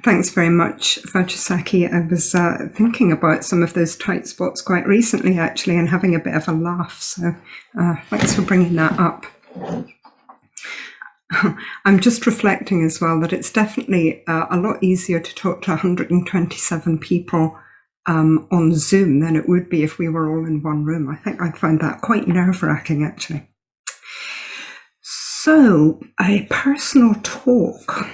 Thanks very much, Vajasaki. I was thinking about some of those tight spots quite recently, actually, and having a bit of a laugh. So thanks for bringing that up. I'm just reflecting as well that it's definitely a lot easier to talk to 127 people on Zoom than it would be if we were all in one room. I think I'd find that quite nerve-wracking, actually. So, a personal talk.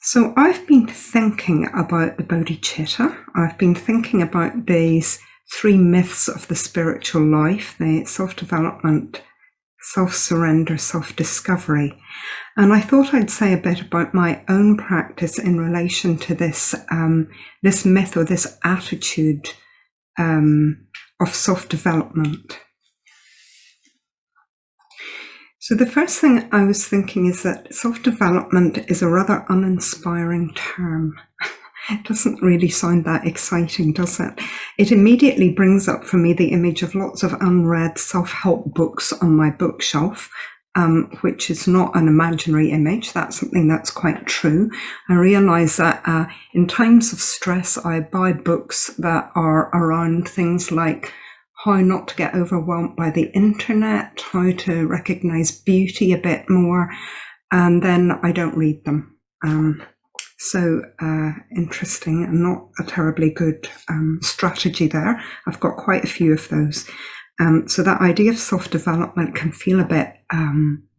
So I've been thinking about the Bodhicitta. I've been thinking about these 3 myths of the spiritual life, the self-development, self-surrender, self-discovery. And I thought I'd say a bit about my own practice in relation to this, this myth or this attitude of self-development. So the first thing I was thinking is that self-development is a rather uninspiring term. It doesn't really sound that exciting, does it? It immediately brings up for me the image of lots of unread self-help books on my bookshelf, which is not an imaginary image. That's something that's quite true. I realize that in times of stress, I buy books that are around things like how not to get overwhelmed by the internet, how to recognize beauty a bit more, and then I don't read them. So interesting and not a terribly good strategy there. I've got quite a few of those. So that idea of self-development can feel a bit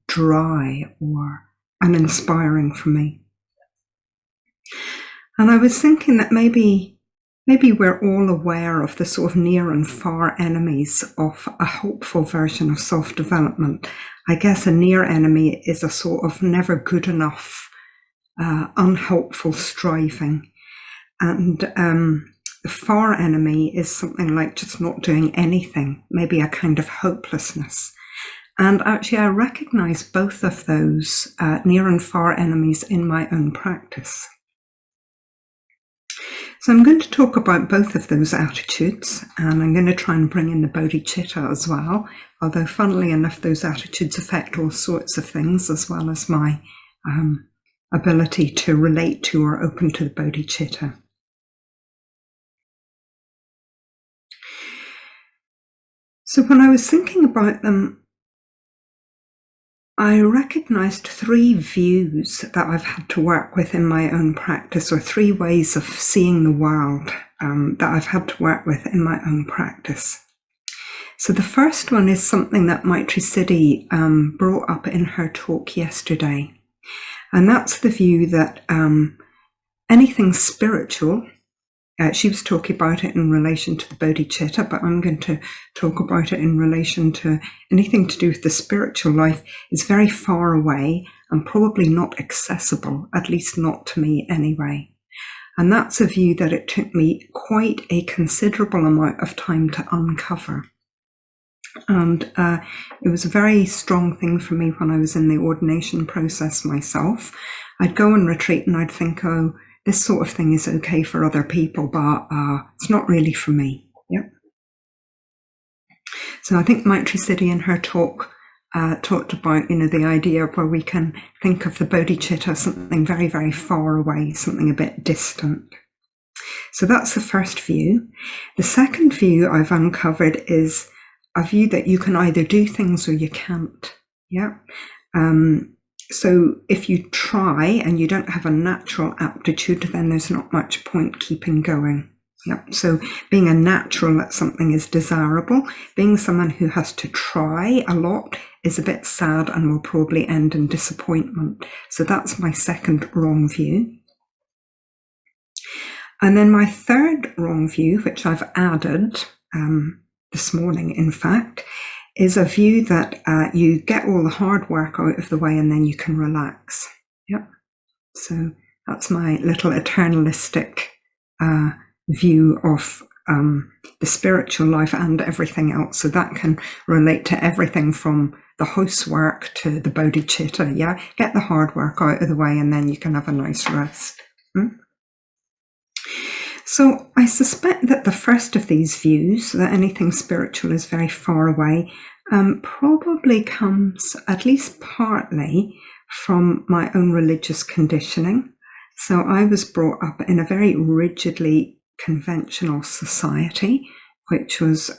dry or uninspiring for me. And I was thinking that maybe we're all aware of the sort of near and far enemies of a hopeful version of self-development. I guess a near enemy is a sort of never good enough, unhelpful striving. And the far enemy is something like just not doing anything, maybe a kind of hopelessness. And actually I recognize both of those near and far enemies in my own practice. So I'm going to talk about both of those attitudes, and I'm going to try and bring in the Bodhicitta as well, although funnily enough those attitudes affect all sorts of things as well as my ability to relate to or open to the Bodhicitta. So when I was thinking about them, I recognized 3 views that I've had to work with in my own practice, or 3 ways of seeing the world that I've had to work with in my own practice. So the first one is something that Bodhicitta brought up in her talk yesterday. And that's the view that anything spiritual, she was talking about it in relation to the Bodhicitta, but I'm going to talk about it in relation to anything to do with the spiritual life, is very far away and probably not accessible, at least not to me anyway. And that's a view that it took me quite a considerable amount of time to uncover. And it was a very strong thing for me when I was in the ordination process myself. I'd go on retreat and I'd think, oh, this sort of thing is okay for other people, but it's not really for me. Yep. So I think Bodhicitta in her talk talked about, the idea where we can think of the Bodhicitta as something very, very far away, something a bit distant. So that's the first view. The second view I've uncovered is a view that you can either do things or you can't. Yeah. So if you try and you don't have a natural aptitude, then there's not much point keeping going. Yep. So being a natural at something is desirable. Being someone who has to try a lot is a bit sad and will probably end in disappointment. So that's my second wrong view. And then my third wrong view, which I've added this morning, in fact, is a view that you get all the hard work out of the way and then you can relax. Yep. So that's my little eternalistic view of the spiritual life and everything else. So that can relate to everything from the housework to the Bodhicitta. Yeah, get the hard work out of the way and then you can have a nice rest. So I suspect that the first of these views, that anything spiritual is very far away, probably comes at least partly from my own religious conditioning. So I was brought up in a very rigidly conventional society, which was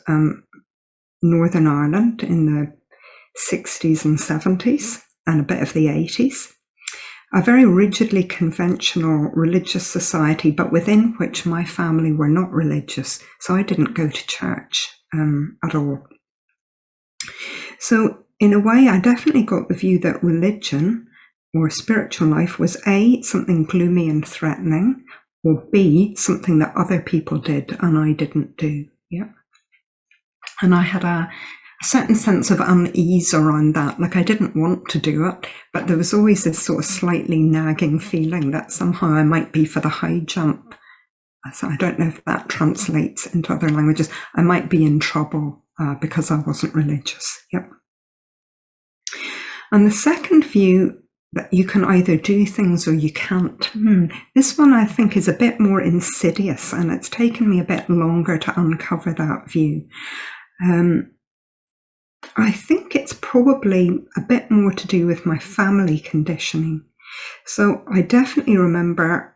Northern Ireland in the 60s and 70s and a bit of the 80s. A very rigidly conventional religious society, but within which my family were not religious. So I didn't go to church at all. So in a way, I definitely got the view that religion or spiritual life was A, something gloomy and threatening, or B, something that other people did and I didn't do. Yeah. And I had a certain sense of unease around that. Like I didn't want to do it, but there was always this sort of slightly nagging feeling that somehow I might be for the high jump. So I don't know if that translates into other languages. I might be in trouble because I wasn't religious. Yep. And the second view, that you can either do things or you can't. This one I think is a bit more insidious, and it's taken me a bit longer to uncover that view. I think it's probably a bit more to do with my family conditioning. So I definitely remember,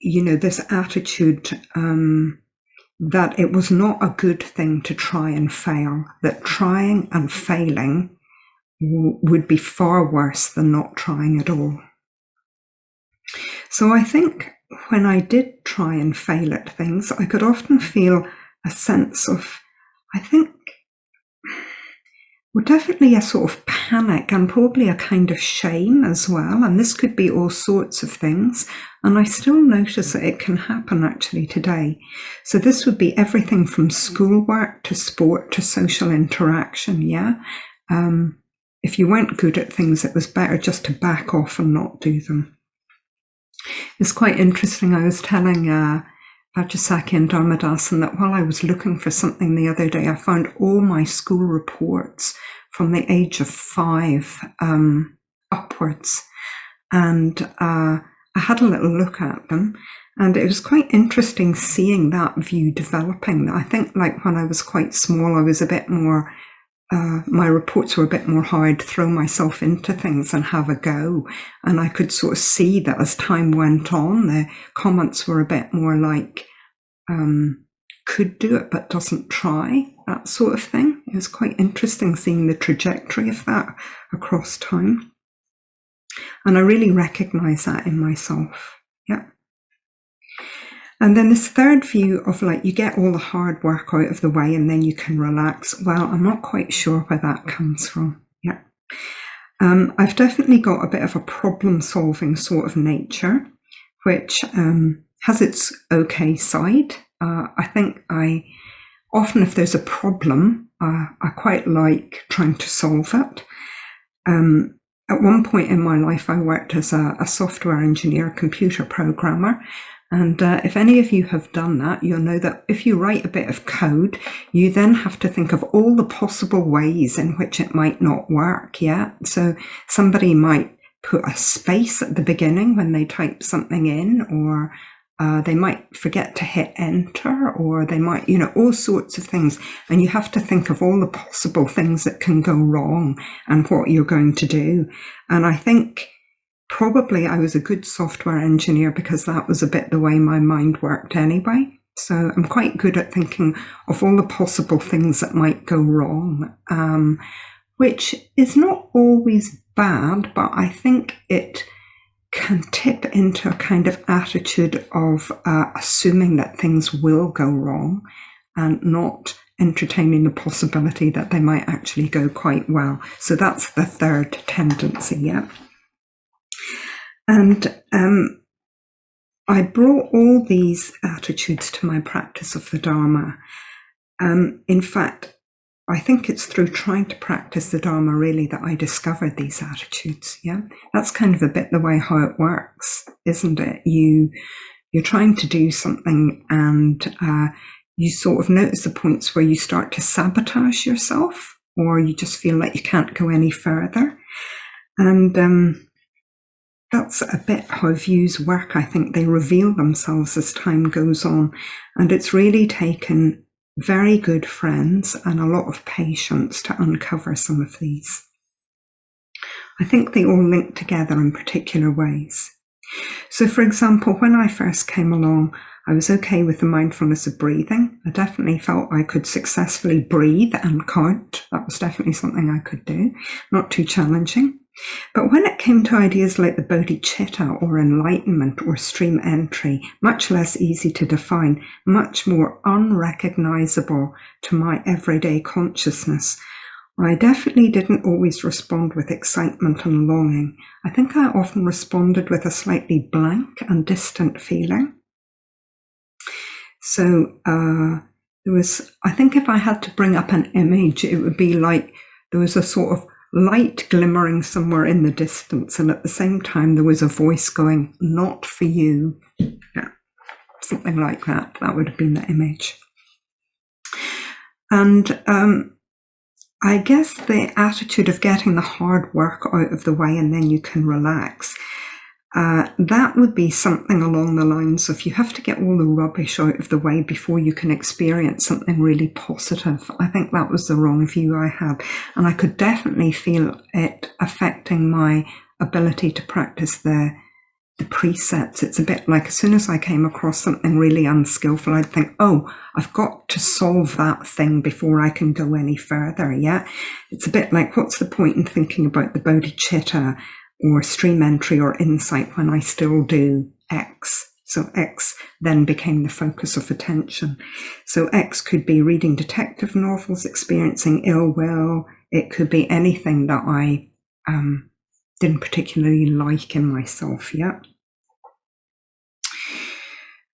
this attitude that it was not a good thing to try and fail, that trying and failing would be far worse than not trying at all. So I think when I did try and fail at things, I could often feel a sense of, definitely a sort of panic and probably a kind of shame as well. And this could be all sorts of things. And I still notice that it can happen actually today. So this would be everything from schoolwork to sport to social interaction. Yeah. If you weren't good at things, it was better just to back off and not do them. It's quite interesting. I was telling Bodhicitta and Dharmadasan that while I was looking for something the other day, I found all my school reports from the age of 5 upwards. And I had a little look at them. And it was quite interesting seeing that view developing. I think like when I was quite small, I was a bit more... my reports were a bit more hard, throw myself into things and have a go. And I could sort of see that as time went on, the comments were a bit more like, could do it but doesn't try, that sort of thing. It was quite interesting seeing the trajectory of that across time. And I really recognise that in myself. Yeah. And then this third view of like, you get all the hard work out of the way and then you can relax. Well, I'm not quite sure where that comes from. Yeah. I've definitely got a bit of a problem solving sort of nature, which has its okay side. I think often if there's a problem, I quite like trying to solve it. At one point in my life, I worked as a software engineer, computer programmer. And if any of you have done that, you'll know that if you write a bit of code, you then have to think of all the possible ways in which it might not work. Yeah. So somebody might put a space at the beginning when they type something in, or they might forget to hit enter, or they might, all sorts of things. And you have to think of all the possible things that can go wrong and what you're going to do. And I think probably I was a good software engineer because that was a bit the way my mind worked anyway. So I'm quite good at thinking of all the possible things that might go wrong, which is not always bad, but I think it can tip into a kind of attitude of assuming that things will go wrong and not entertaining the possibility that they might actually go quite well. So that's the third tendency, yeah. And I brought all these attitudes to my practice of the Dharma. In fact, I think it's through trying to practice the Dharma really that I discovered these attitudes. Yeah, that's kind of a bit the way how it works, isn't it? You're trying to do something and you sort of notice the points where you start to sabotage yourself, or you just feel like you can't go any further. And that's a bit how views work. I think they reveal themselves as time goes on. And it's really taken very good friends and a lot of patience to uncover some of these. I think they all link together in particular ways. So, for example, when I first came along, I was okay with the mindfulness of breathing. I definitely felt I could successfully breathe and count. That was definitely something I could do, not too challenging. But when it came to ideas like the Bodhicitta or enlightenment or stream entry, much less easy to define, much more unrecognizable to my everyday consciousness, I definitely didn't always respond with excitement and longing. I think I often responded with a slightly blank and distant feeling. So I think if I had to bring up an image, it would be like there was a sort of light glimmering somewhere in the distance, and at the same time there was a voice going, "Not for you." Yeah, something like that. That would have been the image. And I guess the attitude of getting the hard work out of the way and then you can relax, that would be something along the lines of you have to get all the rubbish out of the way before you can experience something really positive. I think that was the wrong view I had, and I could definitely feel it affecting my ability to practice the precepts. It's a bit like as soon as I came across something really unskillful, I'd think, oh, I've got to solve that thing before I can go any further. Yeah, it's a bit like, what's the point in thinking about the bodhicitta or stream entry or insight when I still do X? So X then became the focus of attention. So X could be reading detective novels, experiencing ill will. It could be anything that I didn't particularly like in myself. Yeah.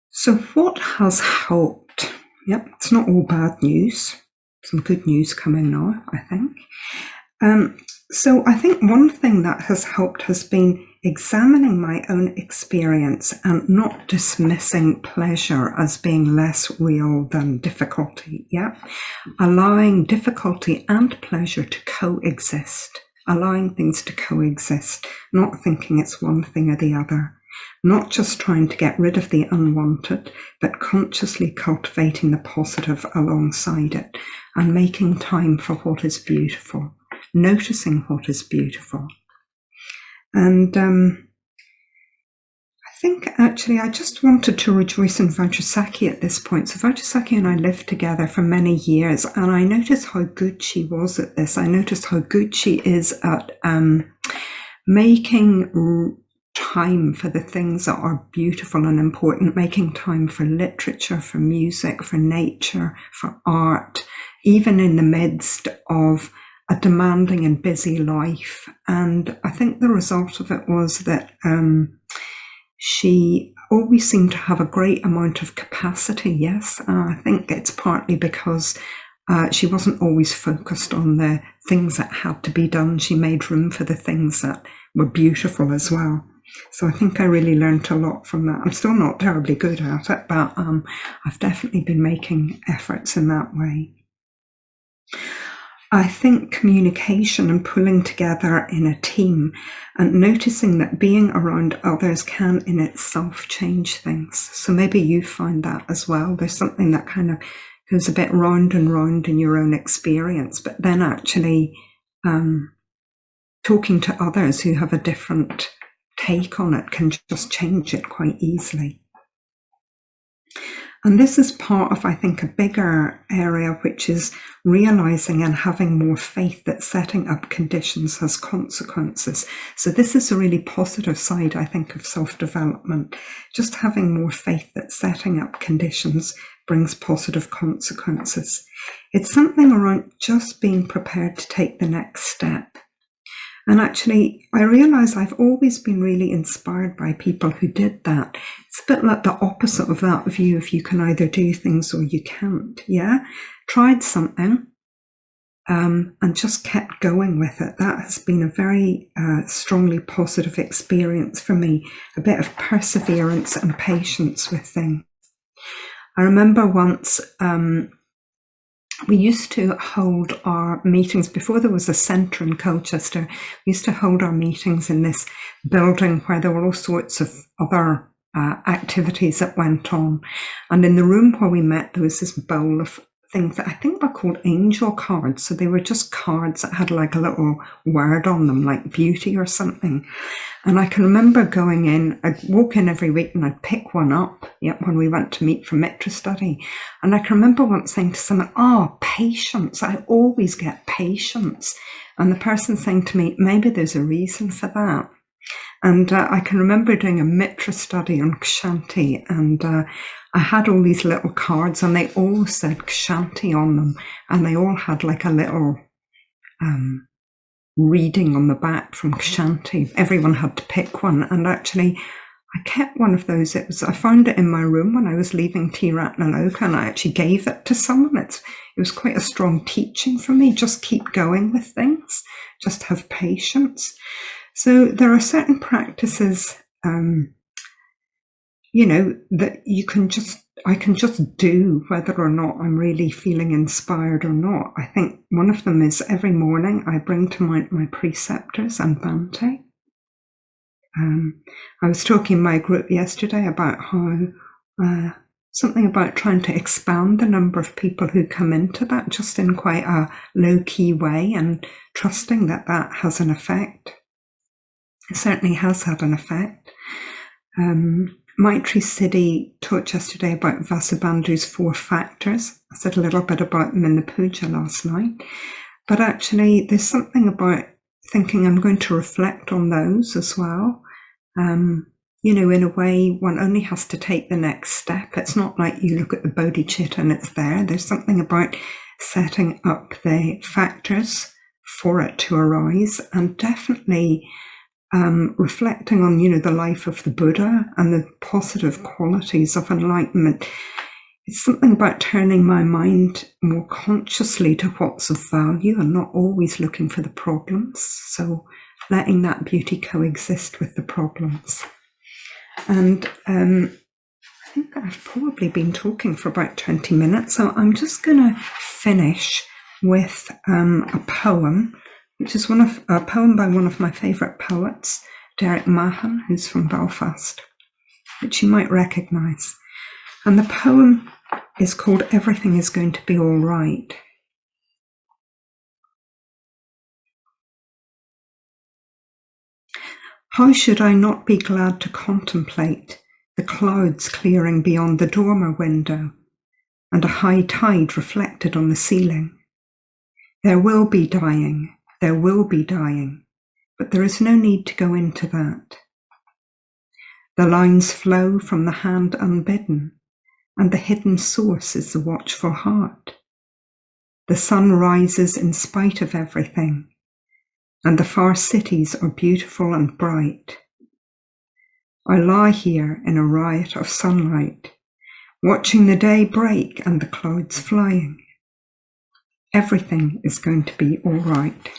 So what has helped? Yep, it's not all bad news. Some good news coming now, I think. So I think one thing that has helped has been examining my own experience and not dismissing pleasure as being less real than difficulty. Yeah, allowing difficulty and pleasure to coexist, allowing things to coexist, not thinking it's one thing or the other. Not just trying to get rid of the unwanted, but consciously cultivating the positive alongside it and making time for what is beautiful, noticing what is beautiful. And I think actually I just wanted to rejoice in Vajrasakhi at this point. So Vajrasakhi and I lived together for many years, and I noticed how good she was at this. I noticed how good she is at making time for the things that are beautiful and important, making time for literature, for music, for nature, for art, even in the midst of a demanding and busy life. And I think the result of it was that she always seemed to have a great amount of capacity. Yes, I think it's partly because she wasn't always focused on the things that had to be done. She made room for the things that were beautiful as well. So I think I really learned a lot from that. I'm still not terribly good at it, but I've definitely been making efforts in that way. I think communication and pulling together in a team and noticing that being around others can in itself change things. So maybe you find that as well. There's something that kind of goes a bit round and round in your own experience, but then actually talking to others who have a different take on it can just change it quite easily. And this is part of, I think, a bigger area, which is realizing and having more faith that setting up conditions has consequences. So this is a really positive side, I think, of self-development. Just having more faith that setting up conditions brings positive consequences. It's something around just being prepared to take the next step. And actually, I realize I've always been really inspired by people who did that. It's a bit like the opposite of that view, if you can either do things or you can't. Yeah, tried something and just kept going with it. That has been a very strongly positive experience for me, a bit of perseverance and patience with things. I remember once we used to hold our meetings before there was a centre in Colchester. We used to hold our meetings in this building where there were all sorts of other activities that went on. And in the room where we met, there was this bowl of things that I think were called angel cards. So they were just cards that had like a little word on them, like beauty or something. And I can remember going in, I'd walk in every week and I'd pick one up when we went to meet for Mitra study. And I can remember once saying to someone, oh, patience. I always get patience. And the person saying to me, maybe there's a reason for that. And I can remember doing a Mitra study on Kshanti, and I had all these little cards and they all said Kshanti on them, and they all had like a little reading on the back from Kshanti. Everyone had to pick one, and actually I kept one of those. I found it in my room when I was leaving Tiratnaloka, and I actually gave it to someone. It was quite a strong teaching for me. Just keep going with things. Just have patience. So there are certain practices, that I can just do whether or not I'm really feeling inspired or not. I think one of them is every morning I bring to mind my preceptors and Bhante. I was talking in my group yesterday about how something about trying to expand the number of people who come into that just in quite a low-key way, and trusting that that has an effect. It certainly has had an effect. Maitri Siddhi taught yesterday about Vasubandhu's 4 factors. I said a little bit about them in the puja last night. But actually, there's something about thinking I'm going to reflect on those as well. In a way, one only has to take the next step. It's not like you look at the Bodhicitta and it's there. There's something about setting up the factors for it to arise, and definitely reflecting on, the life of the Buddha and the positive qualities of enlightenment. It's something about turning my mind more consciously to what's of value and not always looking for the problems. So letting that beauty coexist with the problems. And I think I've probably been talking for about 20 minutes. So I'm just going to finish with a poem, which is a poem by one of my favourite poets, Derek Mahan, who's from Belfast, which you might recognise. And the poem is called Everything is Going to Be All Right. How should I not be glad to contemplate the clouds clearing beyond the dormer window and a high tide reflected on the ceiling? There will be dying, but there is no need to go into that. The lines flow from the hand unbidden, and the hidden source is the watchful heart. The sun rises in spite of everything, and the far cities are beautiful and bright. I lie here in a riot of sunlight, watching the day break and the clouds flying. Everything is going to be all right.